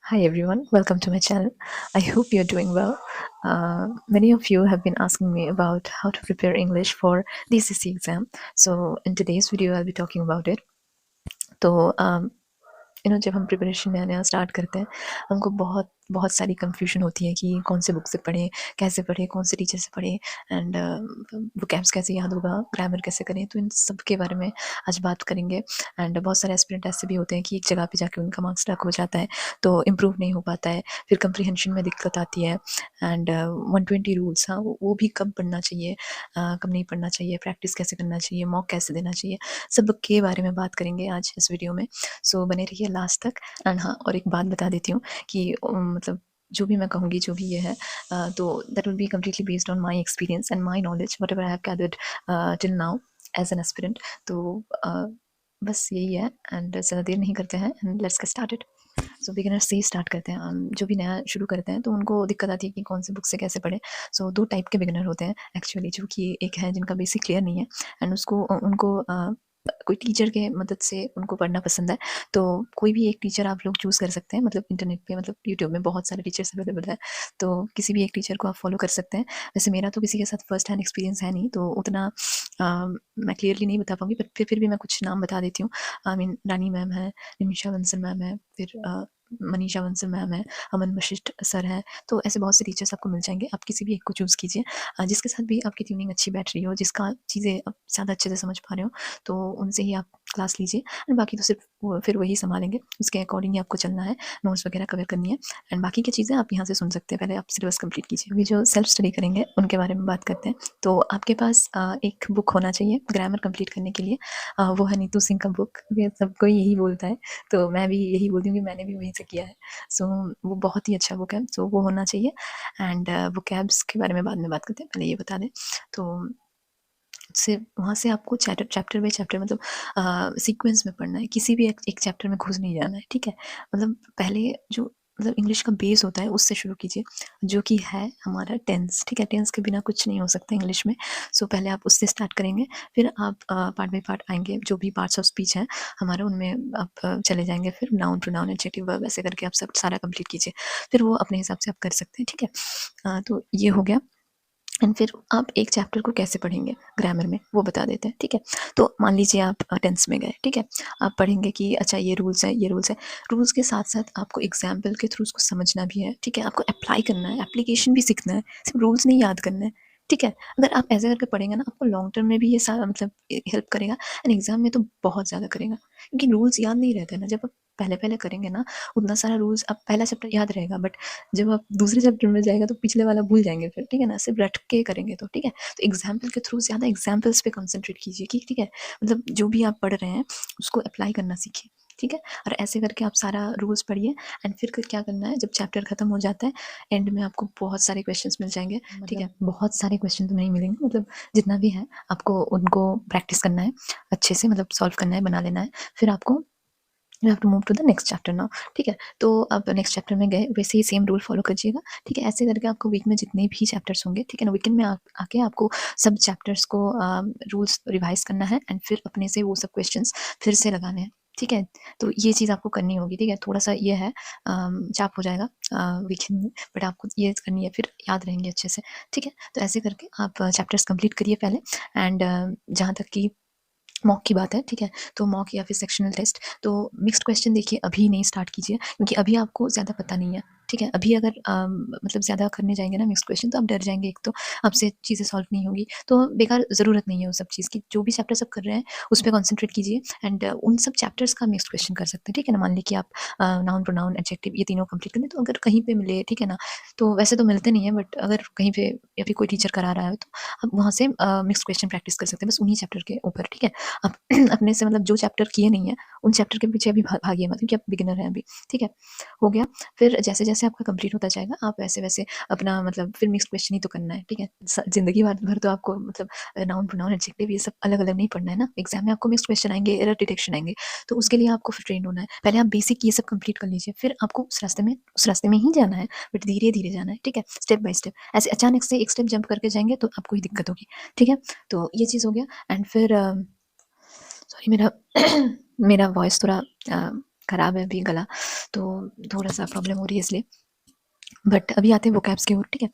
Hi everyone, welcome to my channel. I hope you're doing well. Many of you have been asking me about how to prepare English for the SSC exam. So in today's video, I'll be talking about it. तो जब हम preparation नया-नया start करते हैं, हमको बहुत बहुत सारी कन्फ्यूजन होती है कि कौन से बुक से पढ़ें, कौन से टीचर से पढ़ें एंड वोकैब्स कैसे याद होगा, ग्रामर कैसे करें, तो इन सब के बारे में आज बात करेंगे। एंड बहुत सारे एस्पिरेंट ऐसे भी होते हैं कि एक जगह पे जाके उनका मार्क्स स्टक हो जाता है, तो इम्प्रूव नहीं हो पाता है, फिर कंप्रीहेंशन में दिक्कत आती है एंड 120 रूल्स, हाँ, वो भी कब पढ़ना चाहिए, कब नहीं पढ़ना चाहिए, प्रैक्टिस कैसे करना चाहिए, मॉक कैसे देना चाहिए, सब के बारे में बात करेंगे आज इस वीडियो में। सो बने रहिए लास्ट तक। एंड हाँ, और एक बात बता देती हूँ कि मतलब जो भी मैं कहूँगी, जो भी ये है, तो that will be completely based on my experience and my knowledge whatever I have gathered till now as an aspirant. तो बस यही है एंड ज़्यादा देर नहीं करते हैं and let's get started. So beginner से ही स्टार्ट करते हैं। जो भी नया शुरू करते हैं तो उनको दिक्कत आती है कि कौन से बुक से कैसे पढ़ें। सो दो टाइप के बिगिनर होते हैं एक्चुअली, जो कि एक है जिनका बेसिक क्लियर नहीं है एंड उनको कोई टीचर के मदद से उनको पढ़ना पसंद है, तो कोई भी एक टीचर आप लोग चूज़ कर सकते हैं। मतलब इंटरनेट पे, मतलब यूट्यूब में बहुत सारे टीचर्स अवेलेबल है, तो किसी भी एक टीचर को आप फॉलो कर सकते हैं। वैसे मेरा तो किसी के साथ फर्स्ट हैंड एक्सपीरियंस है नहीं, तो उतना मैं क्लियरली नहीं बता पाऊँगी, बट फिर भी मैं कुछ नाम बता देती हूँ। आई मीन रानी मैम है, निमिषा बंसल मैम है, फिर मनीषा बंसल मैम है, अमन वशिष्ठ सर हैं। तो ऐसे बहुत से टीचर्स आपको मिल जाएँगे, आप किसी भी एक को चूज़ कीजिए, जिसके साथ भी आपकी ट्यूनिंग अच्छी बैठ रही हो, जिसका चीज़ें आप ज़्यादा अच्छे से समझ पा रहे हो, तो उनसे ही आप क्लास लीजिए एंड बाकी तो सिर्फ फिर वही संभालेंगे, उसके अकॉर्डिंग ही आपको चलना है, नोट्स वगैरह कवर करनी है एंड बाकी की चीज़ें आप यहाँ से सुन सकते हैं। पहले आप सिलेबस कंप्लीट कीजिए। अभी जो सेल्फ स्टडी करेंगे उनके बारे में बात करते हैं। तो आपके पास एक बुक होना चाहिए ग्रामर कंप्लीट करने के लिए, वो है नीतू सिंह का बुक। ये सब कोई यही बोलता है, तो मैं भी यही बोलती हूँ कि मैंने भी वहीं से किया है। सो वो बहुत ही अच्छा बुक है, सो वो होना चाहिए एंड वोकैब्स के बारे में बाद में बात करते हैं, पहले ये बता दें। तो से वहाँ से आपको चैप्टर बाय चैप्टर, मतलब सीक्वेंस में पढ़ना है, किसी भी एक चैप्टर में घुस नहीं जाना है, ठीक है? मतलब पहले जो मतलब इंग्लिश का बेस होता है उससे शुरू कीजिए, जो कि है हमारा टेंस, ठीक है? टेंस के बिना कुछ नहीं हो सकता इंग्लिश में। सो पहले आप उससे स्टार्ट करेंगे, फिर आप पार्ट बाय पार्ट आएँगे, जो भी पार्ट्स ऑफ स्पीच हैं हमारे, उनमें आप चले जाएँगे, फिर नाउन, प्रोनाउन, एडजेक्टिव, वर्ब ऐसे करके आप सब सारा कंप्लीट कीजिए। फिर वो अपने हिसाब से आप कर सकते हैं, ठीक है? तो ये हो गया एंड फिर आप एक चैप्टर को कैसे पढ़ेंगे ग्रामर में, वो बता देते हैं, ठीक है? तो मान लीजिए आप टेंस में गए, ठीक है? आप पढ़ेंगे कि अच्छा ये रूल्स है, ये रूल्स है। रूल्स के साथ-साथ आपको एग्ज़ाम्पल के थ्रू उसको समझना भी है, ठीक है? आपको अप्लाई करना है, एप्लीकेशन भी सीखना है, सिर्फ रूल्स नहीं याद करना है, ठीक है? अगर आप ऐसे करके पढ़ेंगे ना, आपको लॉन्ग टर्म में भी ये सारा मतलब हेल्प करेगा एंड एग्ज़ाम में तो बहुत ज़्यादा करेगा, क्योंकि रूल्स याद नहीं रहते ना। जब आप पहले-पहले करेंगे ना, उतना सारा रूल्स, आप पहला चैप्टर याद रहेगा, बट जब आप दूसरे चैप्टर में जाएगा तो पिछले वाला भूल जाएँगे फिर, ठीक है ना? सिर्फ रट के करेंगे तो, ठीक है? तो एग्ज़ाम्पल के थ्रू ज़्यादा एग्ज़ाम्पल्स पे कंसंट्रेट कीजिए कि ठीक है? मतलब जो भी आप पढ़ रहे हैं उसको अप्लाई करना सीखिए, ठीक है? और ऐसे करके आप सारा रूल्स पढ़िए एंड फिर क्या करना है, जब चैप्टर खत्म हो जाता है, एंड में आपको बहुत सारे क्वेश्चंस मिल जाएँगे, ठीक है? बहुत सारे क्वेश्चन तो नहीं मिलेंगे, मतलब जितना भी है आपको उनको प्रैक्टिस करना है, अच्छे से मतलब सॉल्व करना है, बना लेना है। फिर आपको you have to move to the next chapter now, ठीक है? तो अब नेक्स्ट चैप्टर में गए, वैसे ही सेम रूल फॉलो कीजिएगा, ठीक है? ऐसे करके आपको वीक में जितने भी चैप्टर्स होंगे, ठीक है ना, वीकेंड में आके आपको सब चैप्टर्स को रूल्स रिवाइज करना है एंड फिर अपने से वो सब क्वेश्चंस फिर से लगाने हैं, ठीक है? तो ये चीज़ आपको करनी होगी, ठीक है? थोड़ा सा ये है, चाप हो जाएगा वीकेंड में, बट आपको ये करनी है, फिर याद रहेंगे अच्छे से, ठीक है? तो ऐसे करके आप चैप्टर्स कंप्लीट करिए पहले एंड जहाँ तक कि मॉक की बात है, ठीक है? तो मॉक या फिर सेक्शनल टेस्ट, तो मिक्स्ड क्वेश्चन देखिए अभी नहीं स्टार्ट कीजिए, क्योंकि अभी आपको ज़्यादा पता नहीं है, ठीक है? अभी अगर मतलब ज़्यादा करने जाएँगे ना मिक्स्ड क्वेश्चन, तो आप डर जाएँगे, एक तो आपसे चीज़ें सॉल्व नहीं होंगी, तो बेकार, ज़रूरत नहीं है उस सब चीज़ की। जो भी चैप्टर्स आप कर रहे हैं उस पे कॉन्संट्रेट कीजिए एंड उन सब चैप्टर्स का मिक्स्ड क्वेश्चन कर सकते हैं, ठीक है ना? मान लीजिए कि आप नाउन, प्रोनाउन, एडजेक्टिव ये तीनों कंप्लीट कर लें, तो अगर कहीं पे मिले, ठीक है ना? तो वैसे तो मिलते नहीं है, बट अगर कहीं पे या फिर कोई टीचर करा रहा है, तो आप वहाँ से मिक्स्ड क्वेश्चन प्रैक्टिस कर सकते हैं, बस उन्हीं चैप्टर के ऊपर, ठीक है? आप अपने से मतलब जो चैप्टर किए नहीं है, उन चैप्टर के पीछे अभी भागिए मत, क्योंकि आप बिगिनर हैं अभी, ठीक है? हो गया। फिर जैसे-जैसे आपका कंप्लीट होता जाएगा, आप वैसे-वैसे अपना मतलब फिर मिक्स्ड क्वेश्चन ही तो करना है, ठीक है? ज़िंदगी भर तो आपको मतलब नाउन, प्रोनाउन, एडजेक्टिव ये सब अलग-अलग नहीं पढ़ना है ना। एग्ज़ाम में आपको मिक्स्ड क्वेश्चन आएँगे, एरर डिटेक्शन आएँगे, तो उसके लिए आपको फिर ट्रेन्ड होना है। पहले आप बेसिक ये सब कंप्लीट कर लीजिए, फिर आपको उस रास्ते में ही जाना है, बट धीरे-धीरे जाना है, ठीक है? Step by step. ऐसे अचानक से एक स्टेप जंप करके जाएँगे तो आपको ही दिक्कत होगी, ठीक है? तो ये चीज़ हो गया एंड फिर सॉरी, मेरा मेरा वॉइस थोड़ा ख़राब है अभी गला, तो थोड़ा-सा प्रॉब्लम हो रही है इसलिए। बट अभी आते हैं वोकैब्स की ओर, ठीक है?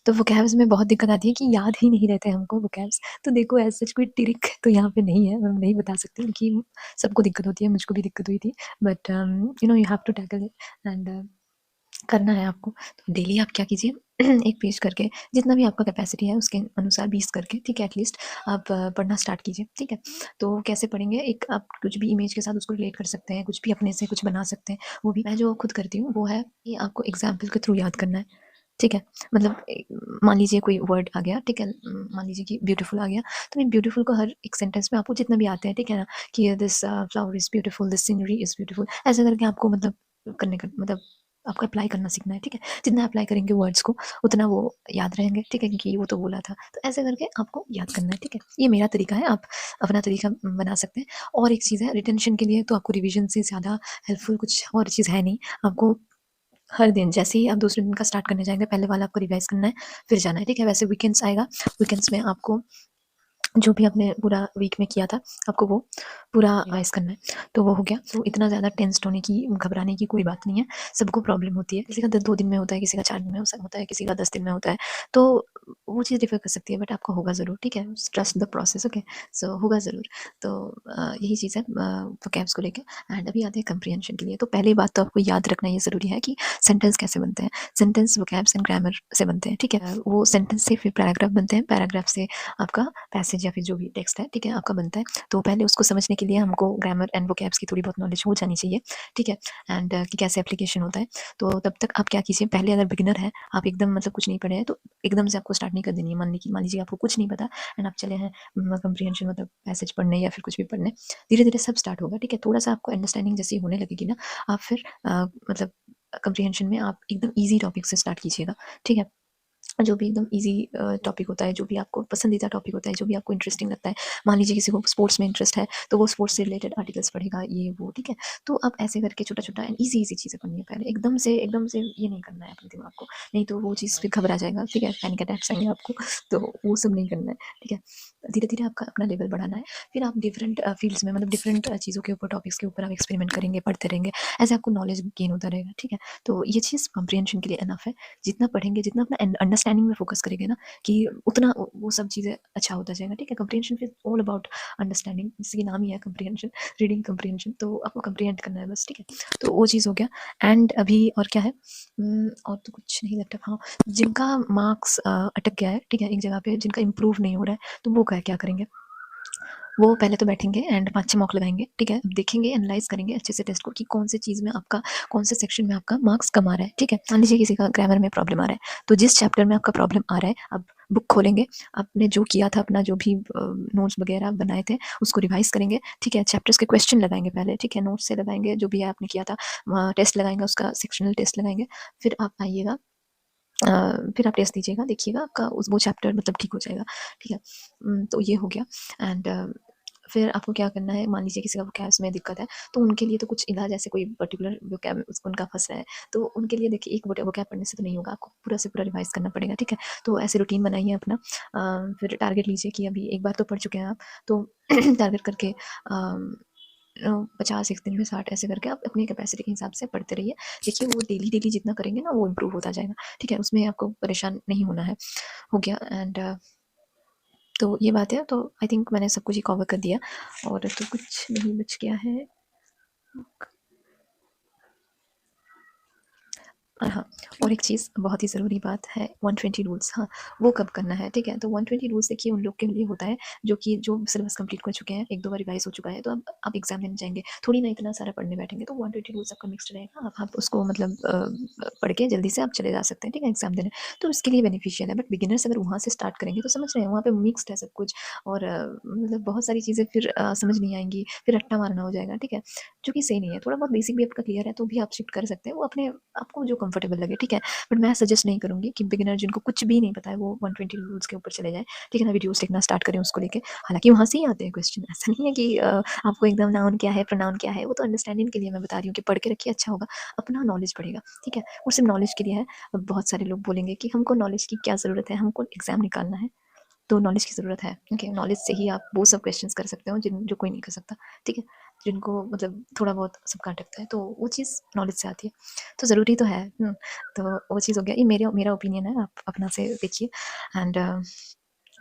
तो वोकैब्स में बहुत दिक्कत आती है कि याद ही नहीं रहते हमको वोकैब्स। तो देखो एज़ सच कोई ट्रिक तो यहाँ पे नहीं है, मैं नहीं बता सकती कि सबको दिक्कत होती है, मुझको भी दिक्कत हुई थी। But you have to tackle it and करना है आपको। तो डेली आप क्या कीजिए एक पेज करके जितना भी आपका कैपेसिटी है उसके अनुसार 20 करके, ठीक है, एटलीस्ट आप पढ़ना स्टार्ट कीजिए, ठीक है? तो कैसे पढ़ेंगे, एक आप कुछ भी इमेज के साथ उसको रिलेट कर सकते हैं, कुछ भी अपने से कुछ बना सकते हैं। वो भी मैं जो खुद करती हूँ वो है कि आपको एग्जाम्पल के थ्रू याद करना है, ठीक है? मतलब मान लीजिए कोई वर्ड आ गया, ठीक है? मान लीजिए कि ब्यूटीफुल आ गया, तो मैं ब्यूटीफुल को हर एक सेंटेंस में आपको जितना भी आते हैं, ठीक है ना, कि this flower is beautiful, this scenery is beautiful, ऐसे करके आपको मतलब करने का मतलब आपको अप्लाई करना सीखना है, ठीक है? जितना अप्लाई करेंगे वर्ड्स को उतना वो याद रहेंगे, ठीक है? क्योंकि वो तो बोला था, तो ऐसे करके आपको याद करना है, ठीक है? ये मेरा तरीका है, आप अपना तरीका बना सकते हैं। और एक चीज़ है रिटेंशन के लिए, तो आपको रिविजन से ज़्यादा हेल्पफुल कुछ और चीज़ है नहीं। आपको हर दिन जैसे ही आप दूसरे दिन का स्टार्ट करने जाएँगे, पहले वाला आपको रिवाइज़ करना है, फिर जाना है, ठीक है? वैसे वीकेंड्स आएगा, वीकेंड्स में आपको जो भी आपने पूरा वीक में किया था, आपको वो पूरा रिवाइज़ करना है। तो वो हो गया। तो इतना ज़्यादा टेंस्ड होने की, घबराने की कोई बात नहीं है। सबको प्रॉब्लम होती है। किसी का द 2 दिन में होता है, किसी का 4 दिन में होता है, किसी का 10 दिन में होता है। तो वो चीज़ डिफ़र कर सकती है, बट आपको होगा ज़रूर, ठीक है? Trust the process, okay? So होगा ज़रूर। तो यही चीज़ है वोकैब्स को लेके। एंड अभी आते हैं कम्प्रिहेंशन के लिए। तो पहली बात तो आपको याद रखना ये ज़रूरी है कि सेंटेंस कैसे बनते हैं। सेंटेंस वोकैब्स एंड ग्रामर से बनते हैं, ठीक है? वो सेंटेंस से फिर पैराग्राफ बनते हैं, पैराग्राफ से आपका पैसेज या फिर जो भी टेक्स्ट है, ठीक है, आपका बनता है। तो पहले उसको समझने के लिए हमको ग्रामर एंड वोकैब्स की थोड़ी बहुत नॉलेज हो जानी चाहिए, ठीक है? एंड कि कैसे एप्लीकेशन होता है। तो तब तक आप क्या कीजिए, पहले अगर बिगिनर हैं, आप एकदम मतलब कुछ नहीं पढ़े हैं, तो एकदम से आपको स्टार्ट नहीं कर देनी है। मान लीजिए आपको कुछ नहीं पता एंड आप चले हैं कम्प्रिहेंशन मतलब पैसेज पढ़ने या फिर कुछ भी पढ़ने, धीरे-धीरे सब स्टार्ट होगा, ठीक है? थोड़ा-सा आपको अंडरस्टैंडिंग जैसी होने लगेगी ना, आप फिर मतलब कम्प्रिहेंशन में आप एकदम ईज़ी टॉपिक से स्टार्ट कीजिएगा, ठीक है? जो भी एकदम ईज़ी टॉपिक होता है, जो भी आपको पसंदीदा टॉपिक होता है, जो भी आपको इंटरेस्टिंग लगता है। मान लीजिए किसी को स्पोर्ट्स में इंटरेस्ट है, तो वो स्पोर्ट्स से रिलेटेड आर्टिकल्स पढ़ेगा, ये वो, ठीक है? तो आप ऐसे करके छोटा-छोटा एंड ईज़ी-ईज़ी चीज़ें पढ़नी है पहले। एकदम से ये नहीं करना है अपने दिमाग को, नहीं तो वो चीज़ फिर घबरा जाएगा, ठीक है? पैनिक अटैक्स आएँगे आपको, तो वो सब नहीं करना है, ठीक है? धीरे-धीरे आपका अपना लेवल बढ़ाना है। फिर आप डिफरेंट फ़ील्ड्स में मतलब डिफरेंट चीज़ों के ऊपर, टॉपिक्स के ऊपर आप एक्सपेरिमेंट करेंगे, पढ़ते रहेंगे। ऐसे आपको नॉलेज गेन होता रहेगा, ठीक है? तो ये चीज़ कम्प्रिहेंशन के लिए इनफ है। जितना पढ़ेंगे, जितना अपना अंडरस्टैंडिंग में फ़ोकस करेंगे ना, कि उतना वो सब चीज़ें अच्छा होता जाएगा, ठीक है? कम्प्रिहेंशन इज़ ऑल अबाउट अंडरस्टैंडिंग, जैसे कि नाम ही है कम्प्रिहेंशन, रीडिंग कम्प्रिहेंशन, तो आपको कम्प्रिहेंड करना है बस, ठीक है? तो वो चीज़ हो गया। एंड अभी और क्या है? और तो कुछ नहीं लगता। हाँ, जिनका मार्क्स अटक गया है, ठीक है, एक जगह पे, जिनका इम्प्रूव नहीं हो रहा है, तो वो क्या करेंगे? वो पहले तो बैठेंगे एंड 5-6 मॉक लगाएँगे, ठीक है? अब देखेंगे, एनालाइज़ करेंगे अच्छे से टेस्ट को कि कौन से चीज़ में आपका, कौन से सेक्शन में आपका मार्क्स कम आ रहा है, ठीक है? मान लीजिए किसी का ग्रामर में प्रॉब्लम आ रहा है, तो जिस चैप्टर में आपका प्रॉब्लम आ रहा है, अब बुक खोलेंगे, आपने जो किया था, अपना जो भी नोट्स वगैरह बनाए थे, उसको रिवाइज़ करेंगे, ठीक है? चैप्टर्स के क्वेश्चन लगाएँगे पहले, ठीक है? नोट्स से लगाएँगे, जो भी आपने किया था, टेस्ट लगाएँगे, उसका सेक्शनल टेस्ट लगाएँगे, फिर आप आइएगा, फिर आप टेस्ट दीजिएगा, देखिएगा आपका वो चैप्टर मतलब ठीक हो जाएगा, ठीक है? तो ये हो गया। एंड फिर आपको क्या करना है, मान लीजिए किसी का वोकैब्स में दिक्कत है, तो उनके लिए तो कुछ इलाज, ऐसे कोई पर्टिकुलर वोकैब उनका फँस रहा है, तो उनके लिए देखिए एक वोकैब पढ़ने से तो नहीं होगा, आपको पूरा से पूरा रिवाइज़ करना पड़ेगा, ठीक है? तो ऐसे रूटीन बनाइए अपना। फिर टारगेट लीजिए कि अभी एक बार तो पढ़ चुके हैं आप, तो टारगेट करके 50 एक दिन में 60 ऐसे करके आप अपनी कैपेसिटी के हिसाब से पढ़ते रहिए। देखिए वो डेली जितना करेंगे ना, वो इम्प्रूव होता जाएगा, ठीक है? उसमें आपको परेशान नहीं होना है। हो गया। एंड तो ये बात है, तो आई थिंक मैंने सब कुछ ही कवर कर दिया और तो कुछ नहीं बच गया है। हाँ, और एक चीज़ बहुत ही ज़रूरी बात है, 120 रूल्स, हाँ, वो कब करना है, ठीक है? तो 120 रूल्स देखिए उन लोग के लिए होता है जो सिलेबस कंप्लीट कर चुके हैं, 1-2 बार रिवाइज़ हो चुका है, तो अब आप एग्ज़ाम देने जाएँगे, थोड़ी ना इतना सारा पढ़ने बैठेंगे, तो 120 रूल्स आपका मिक्स्ड रहेगा, आप उसको मतलब पढ़ के जल्दी से आप चले जा सकते हैं, ठीक है, एग्ज़ाम देने। तो इसके लिए बेनिफिशियल है, बट बिगिनर्स अगर वहाँ से स्टार्ट करेंगे, तो समझ रहे हैं, वहाँ पे मिक्स्ड है सब कुछ, और मतलब बहुत सारी चीज़ें फिर समझ नहीं आएँगी, फिर रट्टा मारना हो जाएगा, ठीक है? जो कि सही नहीं है। थोड़ा बहुत बेसिक भी आपका क्लियर है, तो भी आप शिफ्ट कर सकते हैं, वो अपने आपको जो कंफर्टेबल लगे, ठीक है? बट मैं सजेस्ट नहीं करूँगी कि बिगिनर जिनको कुछ भी नहीं पता है, वो 120 रूल्स के ऊपर चले जाएँ, ठीक है ना? वीडियोज़ देखना स्टार्ट करें उसको लेके। हालाँकि वहाँ से ही आते हैं क्वेश्चन, ऐसा नहीं है कि आपको एकदम नाउन क्या है, प्रोनाउन क्या है, वो तो अंडरस्टैंडिंग के लिए मैं बता रही हूँ कि पढ़ के रखिए, अच्छा होगा, अपना नॉलेज बढ़ेगा, ठीक है? वो सिर्फ नॉलेज के लिए है। अब बहुत सारे लोग बोलेंगे कि हमको नॉलेज की क्या ज़रूरत है, हमको एग्ज़ाम निकालना है। तो नॉलेज की ज़रूरत है, ओके? नॉलेज से ही आप वो सब क्वेश्चंस कर सकते हो जिन जो कोई नहीं कर सकता, ठीक है? जिनको मतलब थोड़ा बहुत सबका अटकता है, तो वो चीज़ नॉलेज से आती है, तो ज़रूरी तो है। तो वो चीज़ हो गया, ये मेरा ओपिनियन है, आप अपना से देखिए। एंड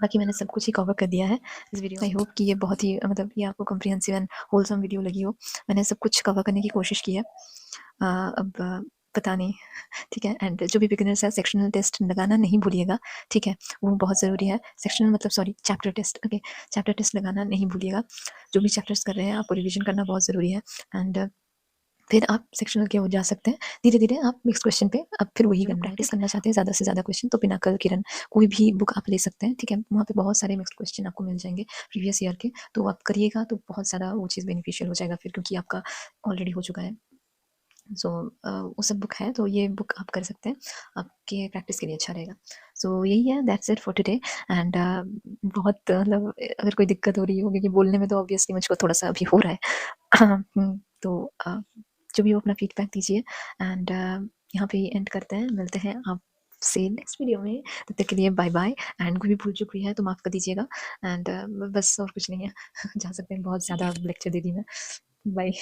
बाकी मैंने सब कुछ ही कवर कर दिया है इस वीडियो। आई होप कि ये बहुत ही मतलब ये आपको कॉम्प्रिहेंसिव एंड होलसम वीडियो लगी हो। मैंने सब कुछ कवर करने की कोशिश की है। अब पता नहीं, ठीक है। एंड जो भी बिगिनर्स है, सेक्शनल टेस्ट लगाना नहीं भूलिएगा, ठीक है, वो बहुत ज़रूरी है। सेक्शनल मतलब sorry, chapter test, okay, chapter test लगाना नहीं भूलिएगा। जो भी चैप्टर्स कर रहे हैं आपको रिविजन करना बहुत ज़रूरी है। एंड फिर आप सेक्शनल की ओर जा सकते हैं। धीरे-धीरे आप मिक्स क्वेश्चन पे अब फिर वही करना है। प्रैक्टिस करना चाहते हैं ज़्यादा से ज़्यादा क्वेश्चन, तो पिनाकल, किरण, कोई भी बुक आप ले सकते हैं, ठीक है? वहाँ पे बहुत सारे मिक्स्ड क्वेश्चन आपको मिल जाएँगे प्रीवियस ईयर के, तो आप करिएगा तो बहुत ज़्यादा वो चीज़ बेनिफिशियल हो जाएगा फिर, क्योंकि आपका ऑलरेडी हो चुका है। सो वो सब बुक है, तो ये बुक आप कर सकते हैं, आपके प्रैक्टिस के लिए अच्छा रहेगा। सो यही है, that's it for today. And बहुत मतलब अगर कोई दिक्कत हो रही हो, क्योंकि बोलने में तो ऑब्वियसली मुझको थोड़ा-सा अभी हो रहा है। तो जो भी हो अपना फीडबैक दीजिए। एंड यहाँ पे एंड करते हैं, मिलते हैं आपसे नेक्स्ट वीडियो में। तब तक के लिए बाय बाय। एंड कोई भी भूल चूक हुई है तो माफ़ कर दीजिएगा। एंड बस और कुछ नहीं है। जा सकते हैं, बहुत ज़्यादा लेक्चर दे दी मैं। बाय।